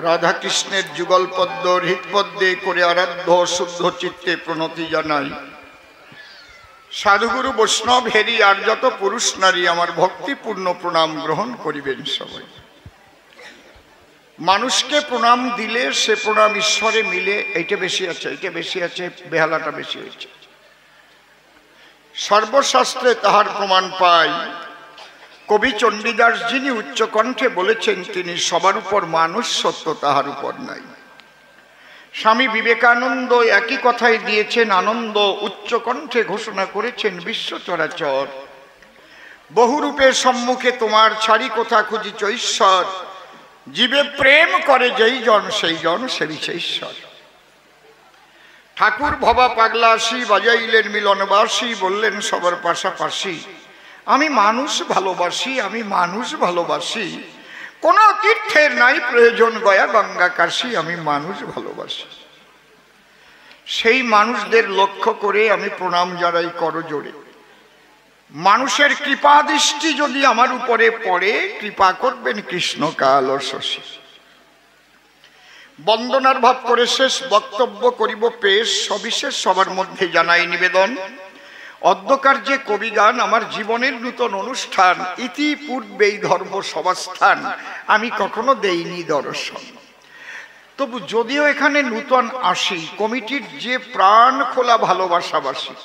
রাধা কৃষ্ণের যুগল পদ্ম হৃৎপদ্মে করে আরাধ্য শুদ্ধ চিত্তে প্রণতি জানাই। সাধুগুরু বৈষ্ণব হেরি আর যত পুরুষ নারী আমার ভক্তিপূর্ণ প্রণাম গ্রহণ করিবেন সবাই। মানুষকে প্রণাম দিলে সে প্রণাম ঈশ্বরে মিলে। এইটা বেশি আছে, এইটা বেশি আছে, বেহালাটা বেশি হয়েছে। সর্বশাস্ত্রে তাহার প্রমাণ পাই। কবি চণ্ডীদাস যিনি উচ্চকণ্ঠে বলেছেন তিনি সবার উপর মানুষ, সত্য তাহার উপর নাই। স্বামী বিবেকানন্দ একই কথাই দিয়েছেন আনন্দ, উচ্চকণ্ঠে ঘোষণা করেছেন বিশ্ব চরাচর। বহুরূপের সম্মুখে তোমার ছাড়ি কোথা খুঁজিছ ঈশ্বর, জীবে প্রেম করে যেই জন সেই জন সেবিছে ঈশ্বর। ঠাকুর ভবা পাগলা আসি বাজাইলেন মিলনবাসী, বললেন সবার পাশাপাশি আমি মানুষ ভালোবাসি, আমি মানুষ ভালোবাসি। কোনো তীর্থের নাই প্রয়োজন গয়া গঙ্গা কাশী, আমি মানুষ ভালোবাসি। সেই মানুষদের লক্ষ্য করে আমি প্রণাম জানাই করজোড়ে। মানুষের কৃপা দৃষ্টি যদি আমার উপরে পড়ে, কৃপা করবেন কৃষ্ণকাল ও শশী। বন্দনার ভাব করে শেষ বক্তব্য করিব পেশ, সবিশেষ সবার মধ্যে জানাই নিবেদন। অদ্যকার যে কবিগান আমার জীবনের নূতন অনুষ্ঠান, ইতিপূর্বেই ধর্ম সভাস্থান আমি কখনো দেইনি দর্শন। তবু যদিও এখানে নূতন আসি, কমিটির যে প্রাণ খোলা ভালোবাসাবাসী,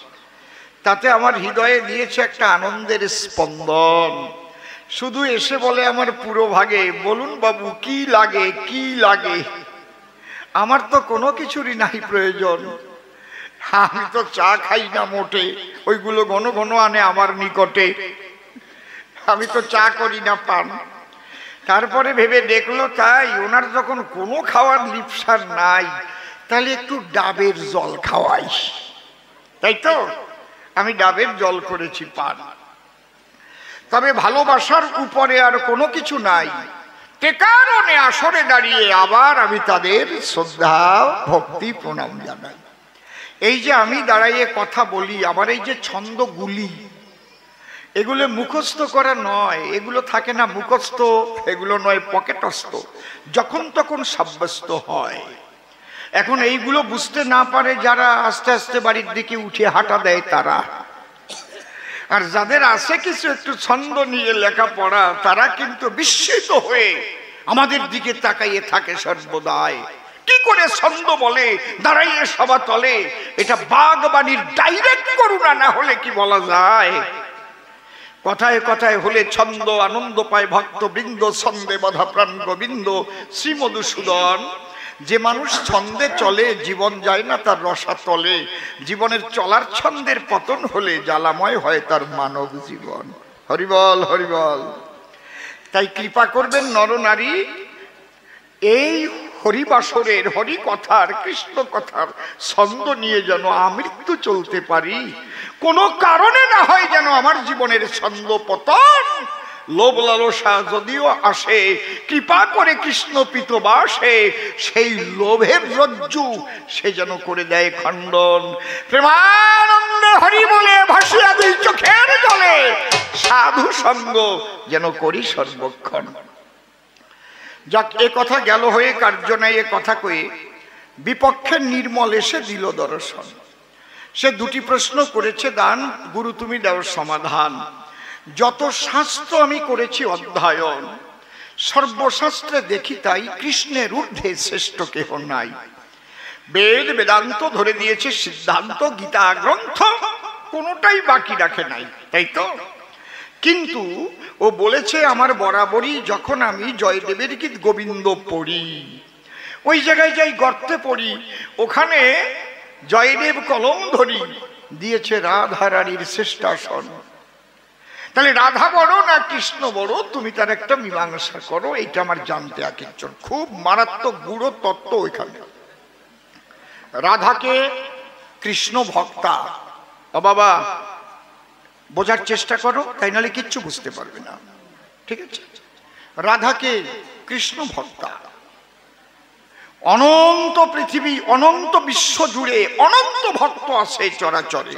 তাতে আমার হৃদয়ে দিয়েছে একটা আনন্দের স্পন্দন। শুধু এসে বলে আমার পুরো ভাগে, বলুন বাবু কি লাগে কি লাগে। আমার তো কোনো কিছুরই নাই প্রয়োজন। আমি তো চা খাই না মোটে, ওইগুলো ঘন ঘন আনে আমার নিকটে। আমি তো চা করি না পান। তারপরে ভেবে দেখলো তাই ওনার যখন কোনো খাওয়ার লিপসার নাই, তাহলে একটু ডাবের জল খাওয়াই। তাই তো আমি ডাবের জল করেছি পান। তবে ভালোবাসার উপরে আর কোনো কিছু নাই। তে কারণে আসরে দাঁড়িয়ে আবার আমি তাদের শ্রদ্ধা ভক্তি প্রণাম জানাই। এই যে আমি দাঁড়াইয়ে কথা বলি, আমার এই যে ছন্দগুলি, এগুলো মুখস্থ করা নয়, এগুলো থাকে না মুখস্থ, এগুলো নয় পকেটস্থ, যখন তখন সাব্যস্ত হয়। এখন এইগুলো বুঝতে না পারে যারা, আস্তে আস্তে বাড়ির দিকে উঠে হাঁটা দেয় তারা। আর যাদের আছে কিছু একটু ছন্দ নিয়ে লেখাপড়া, তারা কিন্তু বিস্মিত হয়ে আমাদের দিকে তাকাইয়ে থাকে সর্বদাই। কি করে ছন্দ বলে দাঁড়াইয়ে সভা তলে, এটা বাগবাণীর ডাইরেক্ট করুণা না হলে কি বলা যায়। কথায় কথায় হলে ছন্দ, আনন্দ পায় ভক্ত বৃন্দ, ছন্দে বাধা প্রাণ গোবিন্দ শ্রী মধুসূদন। যে মানুষ ছন্দে চলে জীবন যায় না তার রসা তলে। জীবনের চলার ছন্দের পতন হলে জ্বালাময় হয় তার মানব জীবন। হরিবল হরিবল। তাই কৃপা করবেন নরনারী, এই হরিবাসরের হরি কথার কৃষ্ণ কথার ছন্দ নিয়ে যেন আমৃত্যু চলতে পারি। কোনো কারণে না হয় যেন আমার জীবনের ছন্দ পতন। লোভ লালসা যদিও আসে, কৃপা করে কৃষ্ণ পিতবাসে, সেই লোভের রজ্জু সে যেন করে দেয় খণ্ডন। প্রেমানন্দে হরি বলে ভাসিয়া দুই চোখের জলে, সাধু সঙ্গ যেন করি সর্বক্ষণ। যাক, এ কথা গেল হয়ে, কার্য নাই এ কথা কয়ে বিপক্ষের নির্মল এসে দিল দর্শন। সে দুটি প্রশ্ন করেছে দান, গুরু তুমি দাও সমাধান। যত শাস্ত্র আমি করেছি অধ্যয়ন, সর্বশাস্ত্রে দেখি তাই কৃষ্ণের ঊর্ধ্বে শ্রেষ্ঠ কেহ নাই। বেদ বেদান্ত ধরে দিয়েছে সিদ্ধান্ত, গীতা গ্রন্থ কোনোটাই বাকি রাখে নাই, তাই তো। কিন্তু ও বলেছে আমার বরাবরই যখন আমি জয়দেবের গীত গোবিন্দ পড়ি, ওই জায়গায় যাই গর্তে পড়ি, ওখানে জয়দেব কলম ধরি দিয়েছে রাধা রানীর শ্রেষ্ঠাসন। তাহলে রাধা বড় না কৃষ্ণ বড়, তুমি তার একটা মীমাংসা করো। এইটা আমার জানতে একজন খুব মারাত্মক গুড়ো তত্ত্ব ওইখানে। রাধাকে কৃষ্ণ ভক্তা, ও বাবা বোঝার চেষ্টা করো, তাই নাহলে কিচ্ছু বুঝতে পারবে না, ঠিক আছে। রাধাকে কৃষ্ণ ভক্তা, অনন্ত পৃথিবী অনন্ত বিশ্ব জুড়ে অনন্ত ভক্ত আছে চরাচরে।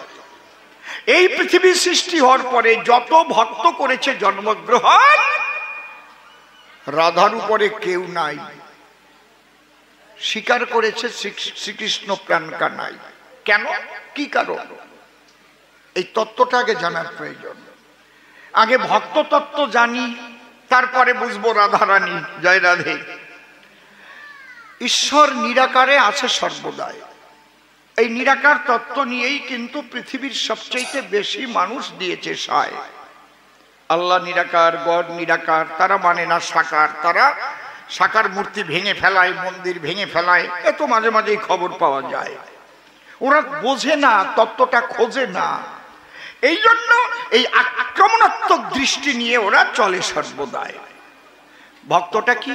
এই পৃথিবী সৃষ্টি হওয়ার পরে যত ভক্ত করেছে জন্মগ্রহণ, রাধার উপরে কেউ নাই। স্বীকার করেছে শ্রীকৃষ্ণ প্রাণকা নাই। কেন, কি কারণ? এই তত্ত্বটা আগে জানার প্রয়োজন। আগে ভক্ত তত্ত্ব জানি, তারপরে বুঝবো রাধারানী। জয় রাধে। ঈশ্বর নিরাকারে আছে সর্বদাই। এই নিরাকার তত্ত্ব নিয়েই কিন্তু পৃথিবীর সবচেয়ে বেশি মানুষ দিয়েছে সায়। আল্লাহ নিরাকার, গড নিরাকার, তারা মানে না সাকার। তারা সাকার মূর্তি ভেঙে ফেলায়, মন্দির ভেঙে ফেলায়, এত মাঝে মাঝেই খবর পাওয়া যায়। ওরা বোঝে না, তত্ত্বটা খোঁজে না। এই জন্য এই আক্রমণাত্মক দৃষ্টি নিয়ে ওরা চলে সর্বদাই। ভক্তটা কি?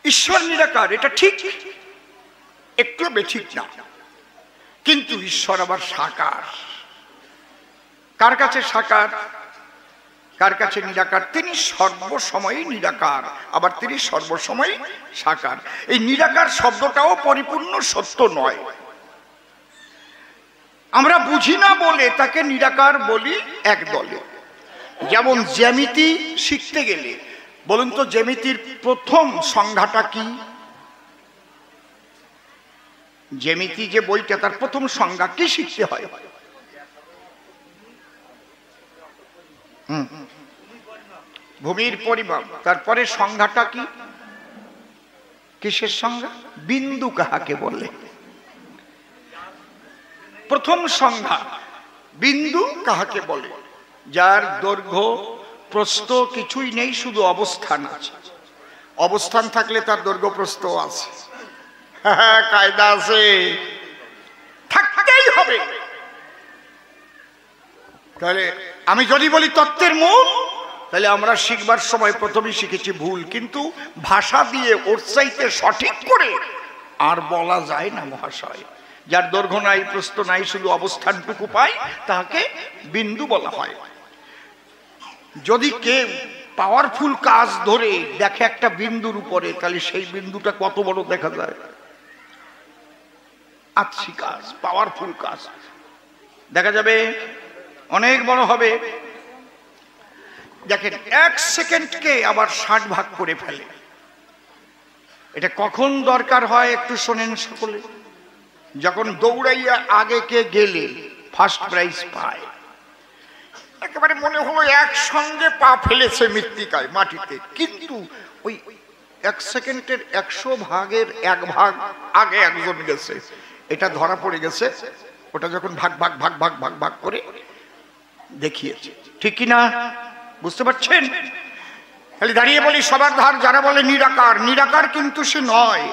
ঈশ্বর নিরাকার, এটা ঠিক, একটু বেঠিক না, কিন্তু ঈশ্বর আবার সাকার। কার কাছে সাকার, কার কাছে নিরাকার? তিনি সর্বসময়ই নিরাকার, আবার তিনি সর্বসময় সাকার। এই নিরাকার শব্দটাও পরিপূর্ণ সত্য নয়। আমরা বুঝি না বলে তাকে নিরাকার বলি এক দলে। যেমন জ্যামিতি শিখতে গেলে, বলুন তো জ্যামিতির প্রথম সংজ্ঞাটা কি? জ্যামিতি যে বইটা, তার প্রথম সংজ্ঞা কি শিখতে হয়? ভূমির পরিমাপ। তারপরে সংজ্ঞাটা কি? কিসের সংজ্ঞা? বিন্দু কাহাকে বলে? প্রথম সংজ্ঞা বিন্দু কাহাকে বলে? যার দৈর্ঘ্য প্রস্থ কিছুই নেই, শুধু অবস্থান আছে। অবস্থান থাকলে তার দৈর্ঘ্য প্রস্থ আছে, কায়দা আছে, থাকতেই হবে। তাহলে আমি যদি বলি তত্ত্বের মূল, তাহলে আমরা শিখবার সময় প্রথমেই শিখেছি ভুল, কিন্তু ভাষা দিয়ে ওর চাইতে সঠিক করে আর বলা যায় না মহাশয়। যার দৈর্ঘ্য নাই, প্রস্থ নাই, শুধু অবস্থানটুকু পাই, তাকে বিন্দু বলা হয়। যদি কেউ পাওয়ারফুল কাজ ধরে দেখে একটা বিন্দুর উপরে, তাহলে সেই বিন্দুটা কত বড় দেখা যায়? আচ্ছি কাজ, পাওয়ারফুল কাজ দেখা যাবে অনেক বড় হবে। দেখেন, 1 সেকেন্ডকে আবার 60 ভাগ করে ফেলে। এটা কখন দরকার হয় একটু শোনেন সকলে। যখন দৌড়াইয়া আগে কে গেলে ফার্স্ট প্রাইজ পায়, একেবারে মনে হলো একসঙ্গে পা ফেলেছে মৃত্তিকায়, মাটিতে, কিন্তু ওই 1 সেকেন্ডের 100 ভাগের 1 ভাগ আগে একজন গেছে, এটা ধরা পড়ে গেছে। ওটা যখন ভাগ ভাগ ভাগ ভাগ ভাগ ভাগ করে দেখিয়েছে, ঠিক কিনা বুঝতে পারছেন? খালি দাঁড়িয়ে বলি সবার ধার, যারা বলে নিরাকার, নিরাকার কিন্তু সে নয়,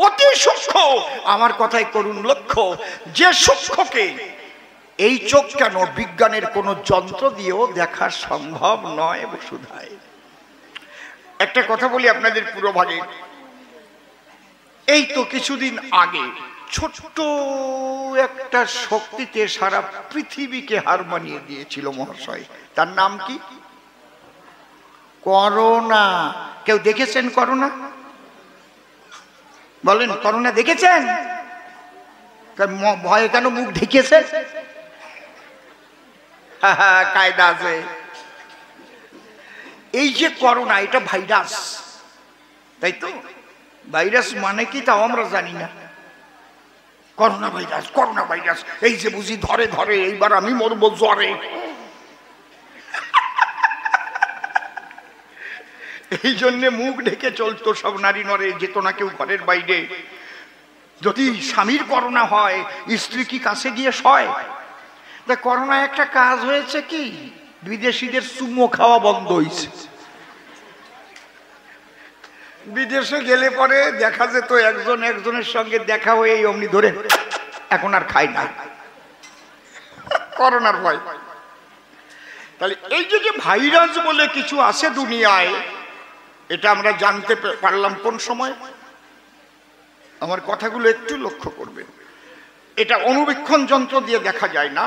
অতি সূক্ষ্ম। আমার কথাই করুন লক্ষ্য, যে সূক্ষ্মকে এই চোখ কেন বিজ্ঞানের কোন যন্ত্র দিয়েও দেখা সম্ভব নয় বসুধায়। একটা কথা বলি আপনাদের পুরো ভাগে। এই তো কিছুদিন আগে ছোট্ট একটা শক্তিতে সারা পৃথিবীকে হার মানিয়ে দিয়েছিল মহাশয়। তার নাম কি? করোনা। কেউ দেখেছেন করোনা? বলেন, করোনা দেখেছেন? ভয়ে কেন মুখ ঢেকেছে? কায়দা আছে। এই যে করোনা, এটা ভাইরাস, তাই তো? ভাইরাস মানে কি তাও আমরা জানি না। করোনা ভাইরাস, করোনা ভাইরাস, এই যে বুঝি ধরে ধরে এইবার আমি মরবো জ্বরে। এই জন্য মুখ ঢেকে চলতো সব নারী নরে, যেত না কেউ ঘরের বাইরে। যদি স্বামীর করোনা হয়, স্ত্রী কি কাছে গিয়ে সয়? তা করোনা একটা কাজ হয়েছে কি, বিদেশিদের চুমো খাওয়া বন্ধ হয়েছে। বিদেশে গেলে পরে দেখা যেত একজন একজনের সঙ্গে দেখা হয়ে অমনি ধরে, এখন আর খায় না, করোনার ভয়। তাহলে এই যে ভাইরাস বলে কিছু আছে দুনিয়ায়, এটা আমরা জানতে পারলাম কোন সময়? আমার কথাগুলো একটু লক্ষ্য করবেন। এটা অনুবীক্ষণ যন্ত্র দিয়ে দেখা যায় না,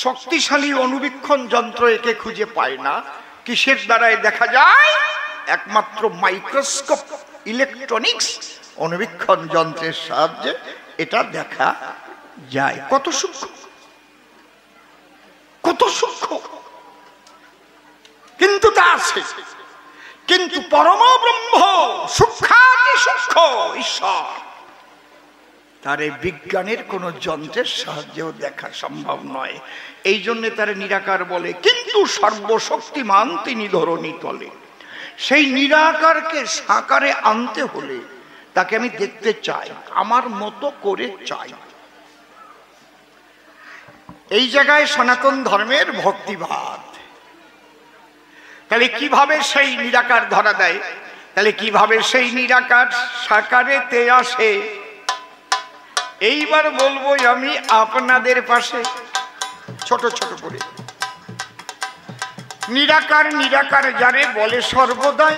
শক্তিশালী অনুবীক্ষণ যন্ত্র একে খুঁজে পায় না। কিসের দ্বারাই দেখা যায়? একমাত্র মাইক্রোস্কোপ, ইলেকট্রনিক্স অনুবীক্ষণ যন্ত্রের সাহায্যে এটা দেখা যায়। কত সূক্ষ্ম, কত সূক্ষ্ম, কিন্তু তা আছে। কিন্তু পরম ব্রহ্ম সূক্ষ্মাতি সূক্ষ্ম ঈশ্বর তারে বিজ্ঞানের কোন যন্ত্রের সাহায্যেও দেখা সম্ভব নয়। এই জন্য তারে নিরাকার বলে। কিন্তু সর্বশক্তিমান তিনি ধরণী তলে। সেই নিরাকারকে সাকারে আনতে হলে তাকে আমি দেখতে চাই, আমার মতো করে চাই। এই জায়গায় সনাতন ধর্মের ভক্তিবাদ। তাহলে কিভাবে সেই নিরাকার ধরা দেয়? তাহলে কিভাবে সেই নিরাকার সাকারেতে আসে? এইবার বলবো আমি আপনাদের পাশে ছোট ছোট করে। নিরাকার নিরাকার যারে বলে সর্বদাই,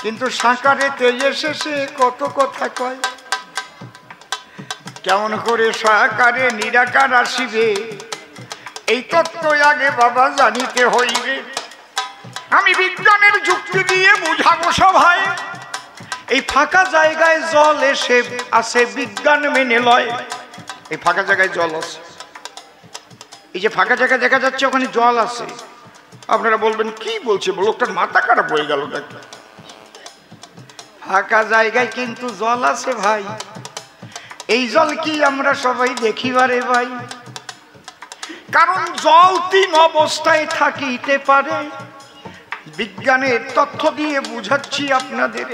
কিন্তু সাকারেতে এসে সে কত কথা কয়। কেমন করে সাকারে নিরাকার আসিবে এই তত্ত্ব আগে বাবা জানিতে হইবে। আমি বিজ্ঞানের যুক্তি দিয়ে বুঝাবো সভায়। এই ফাঁকা জায়গায় জল এসে আসে, বিজ্ঞান মেনে লয়। এই ফাঁকা জায়গায় জল আছে, এই যে ফাঁকা জায়গা দেখা যাচ্ছে ওখানে জল আছে। আপনারা বলবেন কি বলছে, লোকটার মাথা খারাপ হয়ে গেল নাকি? ফাঁকা জায়গায় কিন্তু জল আছে ভাই। এই জল কি আমরা সবাই দেখিবারে ভাই? কারণ জল 3 অবস্থায় থাকিতে পারে। বিজ্ঞানের তথ্য দিয়ে বুঝাচ্ছি আপনাদের।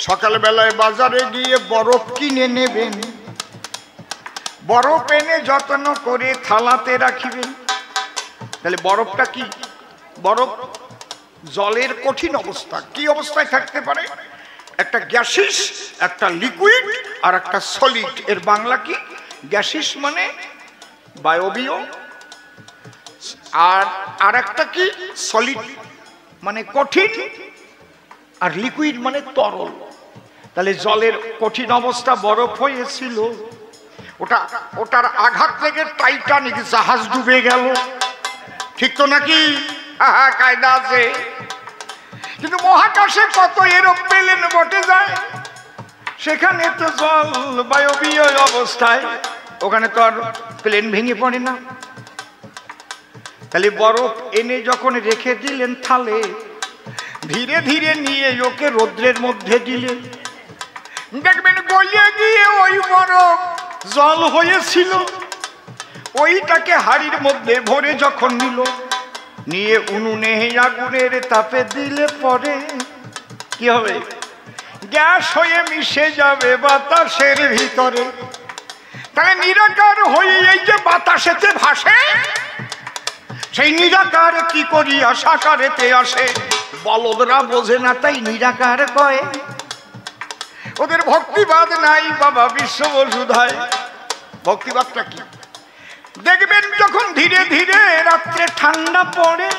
সকালবেলায় বাজারে গিয়ে বরফ কিনে নেবেন, বরফ এনে যত্ন করে থালাতে রাখিবেন। তাহলে বরফটা কি? বরফ জলের কঠিন অবস্থা। কি অবস্থায় থাকতে পারে? একটা গ্যাসিস, একটা লিকুইড আর একটা সলিড। এর বাংলা কি? গ্যাসিস মানে বায়বীয়, আর একটা কি সলিড মানে কঠিন, আর লিকুইড মানে তরল। তাহলে জলের কঠিন অবস্থা বরফ হয়েছিল। ওটার আঘাত থেকে টাইটানিক জাহাজ ডুবে গেল, ঠিক তো নাকি? কায়দা আছে। কিন্তু মহাকাশে কত এরোপ্লেন বটে যায়, সেখানে তো জল বায়বীয় অবস্থায়, ওখানে তো আর প্লেন ভেঙে পড়ে না। তাহলে বরফ এনে যখন রেখে দিলেন থালে, ধীরে ধীরে নিয়ে ওকে রৌদ্রের মধ্যে দিলেন, দেখবেন গলিয়ে গিয়ে ওই বরফ জল হয়েছিল। ওইটাকে হাড়ির মধ্যে ভরে যখন নিল, নিয়ে উনুনে আগুনের তাপে দিলে পরে কি হবে? গ্যাস হয়ে মিশে যাবে বাতাসের ভিতরে। তাহলে নিরাকার হয়ে এই যে বাতাসেতে ভাসে, সেই নিরাকার কি করিয়া সাকারেতে আসে? বলদরা বোঝে না, তাই নিরাকার কয়। ওদের ভক্তিবাদ নাই বাবা বিশ্ববসুধায়। ভক্তিবাদটা কি? দেখবেন যখন ধীরে ধীরে রাত্রে ঠান্ডা পড়ে,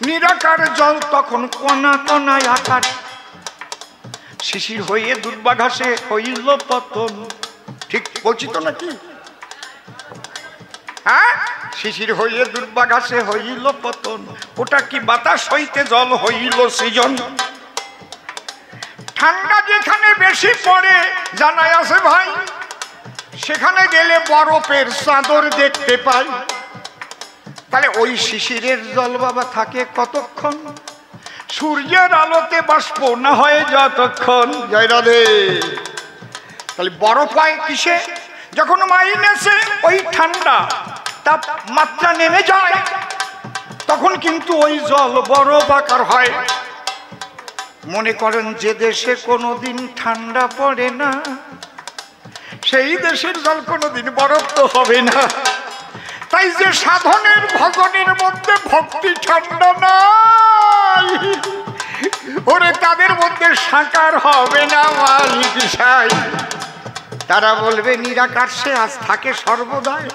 নিরাকার জল তখন কণা কণায় আকার। শিশির হয়ে দুর্বাঘাসে হইল পতন। ঠিক বলছি তো নাকি? হ্যাঁ, শিশির হয়ে দুর্বাঘাসে হইল পতন। ওটা কি বাতাস হইতে জল হইল সৃজন। ঠান্ডা যেখানে বেশি পড়ে জানাই আছে ভাই, সেখানে গেলে বরফের চাদর দেখতে পাই। তাহলে ওই শিশিরের জল বাবা থাকে কতক্ষণ? সূর্যের আলোতে বাষ্প না হয় যতক্ষণ। জয় রাধে। তাহলে বরফ হয় কিসে? যখন মাইনাসে ওই ঠান্ডা তাপমাত্রা নেমে যায়, তখন কিন্তু ওই জল বরফ আকার হয়। মনে করেন যে দেশে কোনোদিন ঠান্ডা পড়ে না, সেই দেশের জল কোনোদিন বরফ তো হবে না। তাই যে সাধনের ভজনের মধ্যে ভক্তি ঠান্ডা নাই, ওরে তাদের মধ্যে সাকার হবে না মালিক সাই। তারা বলবে নিরাকার সে আজ থাকে সর্বদাই।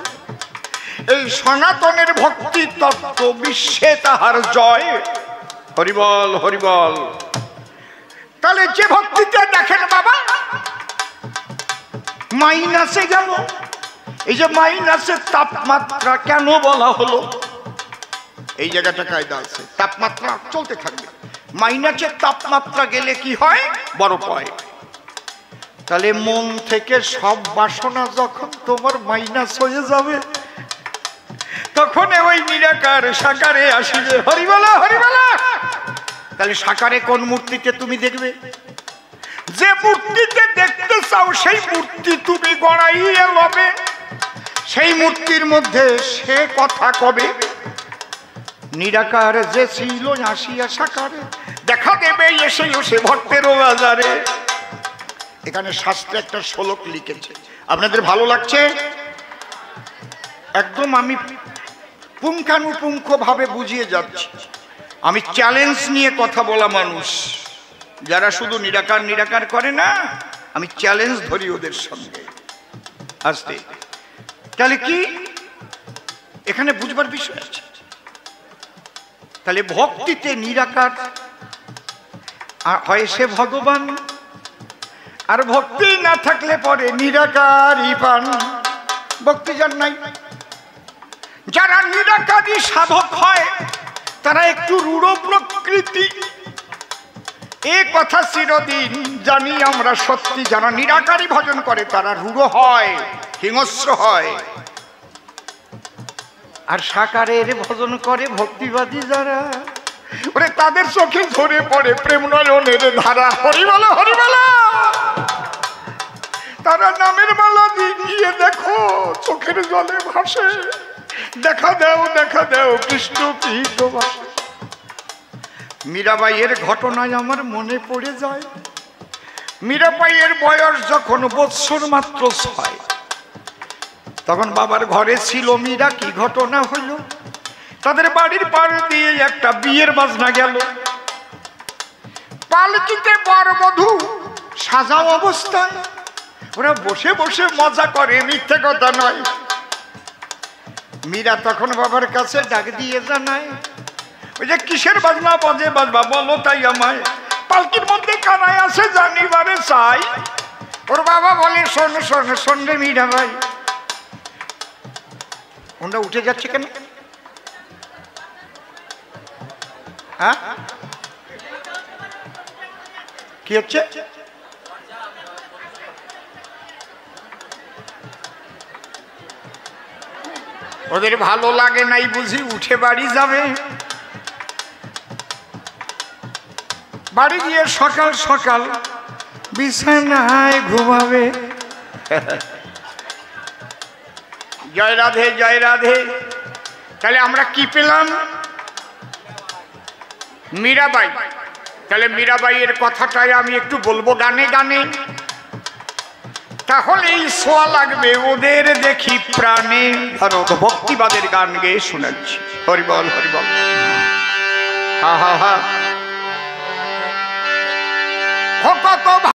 এই সনাতনের ভক্তি তত্ত্ব বিশ্বে তাহার জয়। হরিবল হরিবল। তাহলে যে ভক্তিটা দেখেন বাবা মাইনাসে গেল, এই যে মাইনাসের তাপমাত্রা কেন বলা হলো? এই জায়গাটা কায়দা আছে। তাপমাত্রা চলতে থাকবে, মাইনাসের তাপমাত্রা গেলে কি হয়? বরফ হয়। তাহলে মন থেকে সব বাসনা যখন তোমার মাইনাস হয়ে যাবে, তখন ওই ওই নিরাকার সাকারে আসিবে। হরিবলা হরিবলা। তাহলে সাকারে কোন মূর্তিতে তুমি দেখবে? যে মূর্তিতে দেখতে চাও সেই মূর্তি তুমি গড়াইয়া লবে, সেই মূর্তির মধ্যে সে কথা কবে। নিরাকার যে ছিল আসিয়া সাকারে দেখা দেবে এসে এসে ভক্তেরও বাজারে। এখানে শাস্ত্রে একটা শ্লোক লিখেছে, আপনাদের ভালো লাগছে? একদম আমি পুঙ্খানুপুঙ্খ ভাবে বুঝিয়ে যাচ্ছি। আমি চ্যালেঞ্জ নিয়ে কথা বলা মানুষ, যারা শুধু নিরাকার নিরাকার করে না, আমি চ্যালেঞ্জ ধরি ওদের সঙ্গে আসতে। তাহলে কি এখানে বুঝবার বিষয় আছে? তাহলে ভক্তিতে নিরাকার হয় সে ভগবান, আর ভক্তি না থাকলে পরে নিরাকারই পান। ভক্তি যার নাই, যারা নিরাকারী সাধক হয় তারা একটু রূঢ় প্রকৃতি। এ কথা চিরদিন জানি আমরা সত্যি। যারা নিরাকারী ভজন করে তারা রূঢ় হয়, হিংস্র হয়। আর সাকারের ভজন করে ভক্তিবাদী যারা, ওরে তাদের চোখে ঝরে পড়ে প্রেম নয়নের ধারা। হরিবলা হরিবলা। তারা নামের মালা দিয়ে দেখো চোখের জলে ভাসে, দেখা দাও কৃষ্ণ কৃষ্ণ ভাসে। মীরাবাইয়ের ঘটনায় আমার মনে পড়ে যায়। মীরাবাইয়ের বয়স যখন বৎসর মাত্র 6, তখন বাবার ঘরে ছিল মীরা। কি ঘটনা হইল? তাদের বাড়ির পার দিয়ে একটা বিয়ের বাজনা গেল। পালকিতে বর বধূ সাজাও অবস্থায়, ওরা বসে বসে মজা করে, মিথ্যে কথা নয়। মীরা তখন বাবার কাছে ডাক দিয়ে জানায়, ওই যে কিসের বাজনা বাজে বাজবা বলো তাই আমায়, পালকির মধ্যে কানায় আছে জানিবারে চাই। ওর বাবা বলে শোন শোন শোন রে মীরা ভাই। ওরা উঠে যাচ্ছে কেন? হ্যাঁ কি হচ্ছে? ওদের ভালো লাগে নাই বুঝি, উঠে বাড়ি যাবে। বাড়ি গিয়ে সকাল সকাল বিছানায় ঘুমাবে। জয় রাধে জয় রাধে। তাহলে আমরা কি পেলাম? মীরাবাই। তাহলে মীরাবাইয়ের কথাটাই আমি একটু বলবো গানে গানে, তাহলেই সোয়া লাগবে ওদের দেখি প্রাণে। ধরো ভক্তিবাদের গান গেয়ে শোনাচ্ছি। হরিবল হরিবল। হা হা হা। কত